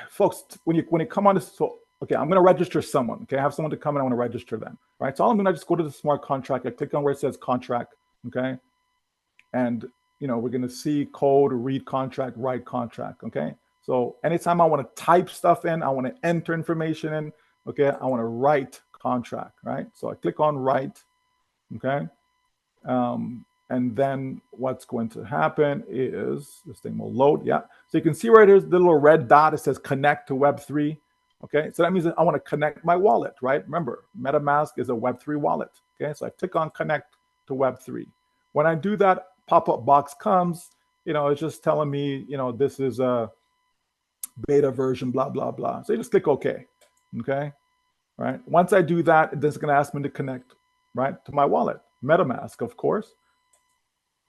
folks, when you come on this, so okay, I'm going to register someone. Okay, I have someone to come and I want to register them, right? So all I'm going to just go to the smart contract. I click on where it says contract, okay, and we're going to see code, read contract, write contract, okay. So anytime I want to type stuff in, I want to enter information in, okay, I want to write contract, right? So I click on write, okay, and then what's going to happen is this thing will load. Yeah. So you can see right here's the little red dot. It says connect to Web3. Okay. So that means that I want to connect my wallet, right? Remember, MetaMask is a Web3 wallet. Okay. So I click on connect to Web3. When I do that, pop-up box comes, it's just telling me, this is a beta version, blah, blah, blah. So you just click OK. Okay. Right. Once I do that, it's going to ask me to connect, right, to my wallet, MetaMask, of course.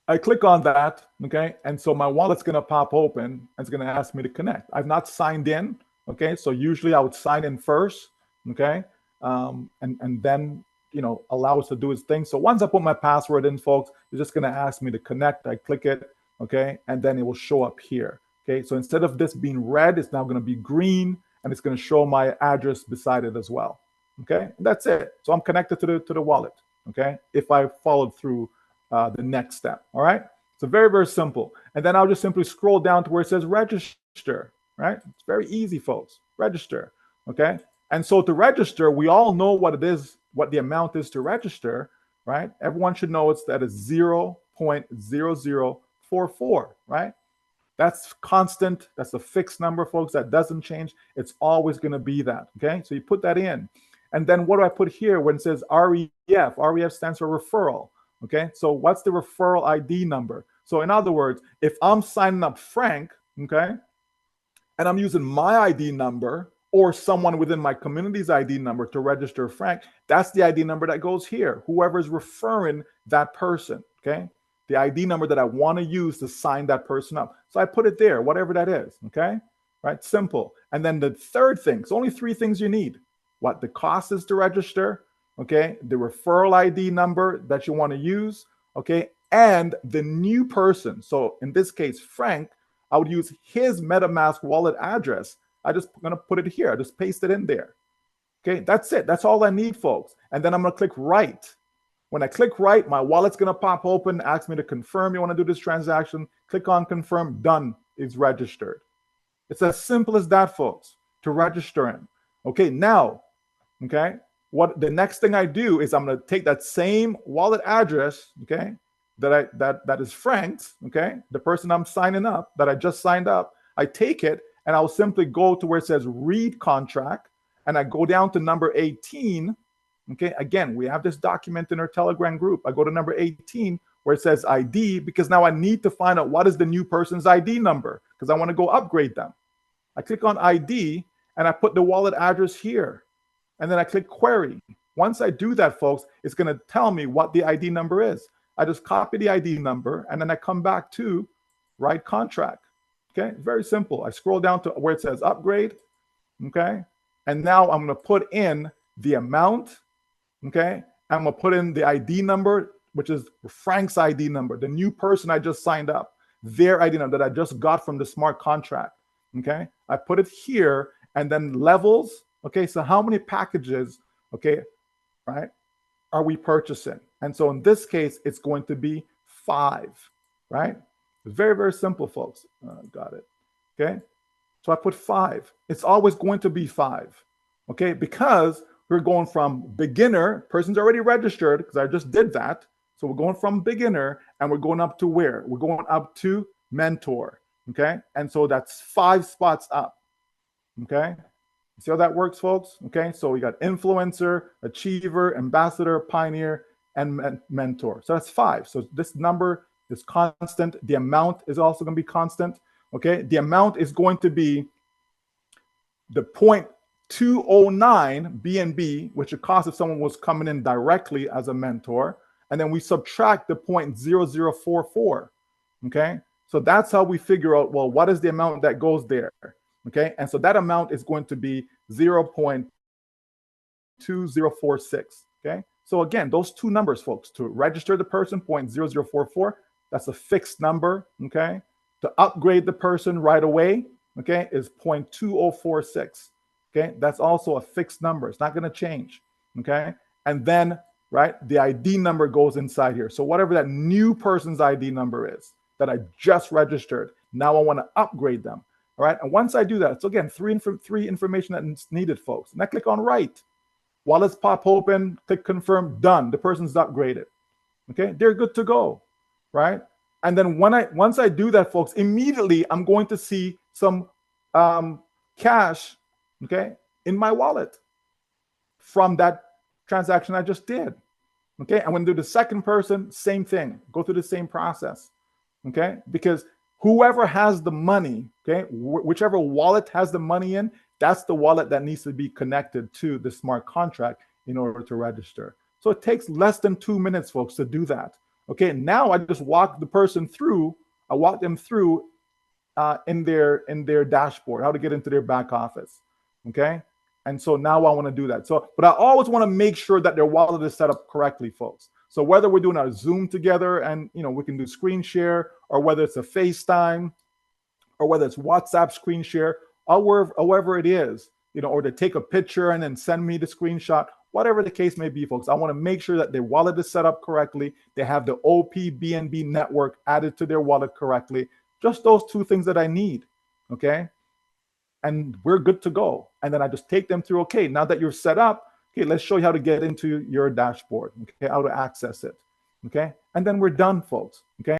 I click on that, okay, and so my wallet's going to pop open and it's going to ask me to connect. I've not signed in, okay, so usually I would sign in first, okay, and then, allow us to do its thing. So once I put my password in, folks, it's just going to ask me to connect. I click it, okay, and then it will show up here, okay. So instead of this being red, it's now going to be green, and it's going to show my address beside it as well, okay. And that's it. So I'm connected to the wallet, okay, if I followed through the next step. All right. So very, very simple. And then I'll just simply scroll down to where it says register, right? It's very easy, folks. Register. Okay. And so to register, we all know what it is, what the amount is to register, right? Everyone should know it's 0.0044, right? That's constant. That's a fixed number, folks. That doesn't change. It's always going to be that. Okay. So you put that in. And then what do I put here when it says REF? REF stands for referral. Okay, so what's the referral ID number? So in other words, if I'm signing up Frank, okay, and I'm using my ID number or someone within my community's ID number to register Frank, that's the ID number that goes here. Whoever's referring that person, okay, the ID number that I want to use to sign that person up. So I put it there, whatever that is, okay, right? Simple. And then the third thing, so only three things you need. What the cost is to register, okay, the referral ID number that you want to use, okay, and the new person. So in this case, Frank, I would use his MetaMask wallet address. I just going to put it here. I just paste it in there. Okay, that's it. That's all I need, folks. And then I'm going to click write. When I click write, my wallet's going to pop open, ask me to confirm you want to do this transaction. Click on confirm, done, it's registered. It's as simple as that, folks, to register him. Okay, now, okay, what the next thing I do is I'm going to take that same wallet address, okay, that is Frank's, okay, the person I'm signing up, that I just signed up. I take it and I'll simply go to where it says read contract, and I go down to number 18. Okay, again, we have this document in our Telegram group. I go to number 18 where it says ID, because now I need to find out what is the new person's ID number, because I want to go upgrade them. I click on ID and I put the wallet address here. And then I click query. Once I do that, folks, it's going to tell me what the ID number is. I just copy the ID number and then I come back to write contract. Okay, very simple. I scroll down to where it says upgrade. Okay, and now I'm going to put in the amount. Okay, I'm going to put in the ID number, which is Frank's ID number, the new person I just signed up, their ID number that I just got from the smart contract. Okay, I put it here, and then levels. Okay, so how many packages, okay, right, are we purchasing? And so in this case, it's going to be 5, right? It's very, very simple, folks. Got it. Okay, so I put 5. It's always going to be 5, okay, because we're going from beginner, person's already registered, because I just did that. So we're going from beginner and we're going up to where? We're going up to mentor, okay? And so that's 5 spots up, okay? See how that works, folks? Okay, so we got influencer, achiever, ambassador, pioneer, and mentor. So that's 5. So this number is constant. The amount is also going to be constant. Okay, the amount is going to be the 0.209 BNB, which would cost if someone was coming in directly as a mentor. And then we subtract the 0.0044. Okay, so that's how we figure out, well, what is the amount that goes there? Okay, and so that amount is going to be 0.2046. Okay, so again, those two numbers, folks, to register the person, 0.0044, that's a fixed number. Okay, to upgrade the person right away, okay, is 0.2046. Okay, that's also a fixed number. It's not going to change. Okay, and then, right, the ID number goes inside here. So whatever that new person's ID number is that I just registered, now I want to upgrade them. All right, and once I do that, so again, three information that's needed, folks. And I click on write. Wallets pop open, click confirm, done. The person's upgraded. Okay, they're good to go, right? And then once I do that, folks, immediately I'm going to see some cash, okay, in my wallet from that transaction I just did. Okay, I'm going to do the second person, same thing, go through the same process. Okay, because whoever has the money, okay, whichever wallet has the money in, that's the wallet that needs to be connected to the smart contract in order to register. So it takes less than 2 minutes, folks, to do that. Okay, now I just walk the person through. I walk them through in their dashboard, how to get into their back office. Okay, and so now I want to do that. So, but I always want to make sure that their wallet is set up correctly, folks. So whether we're doing a Zoom together and we can do screen share, or whether it's a FaceTime, or whether it's WhatsApp screen share, or however it is, or to take a picture and then send me the screenshot, whatever the case may be, folks, I want to make sure that their wallet is set up correctly. They have the OP-BNB network added to their wallet correctly. Just those two things that I need, okay? And we're good to go. And then I just take them through, okay, now that you're set up, okay, let's show you how to get into your dashboard, okay, how to access it, okay? And then we're done, folks, okay?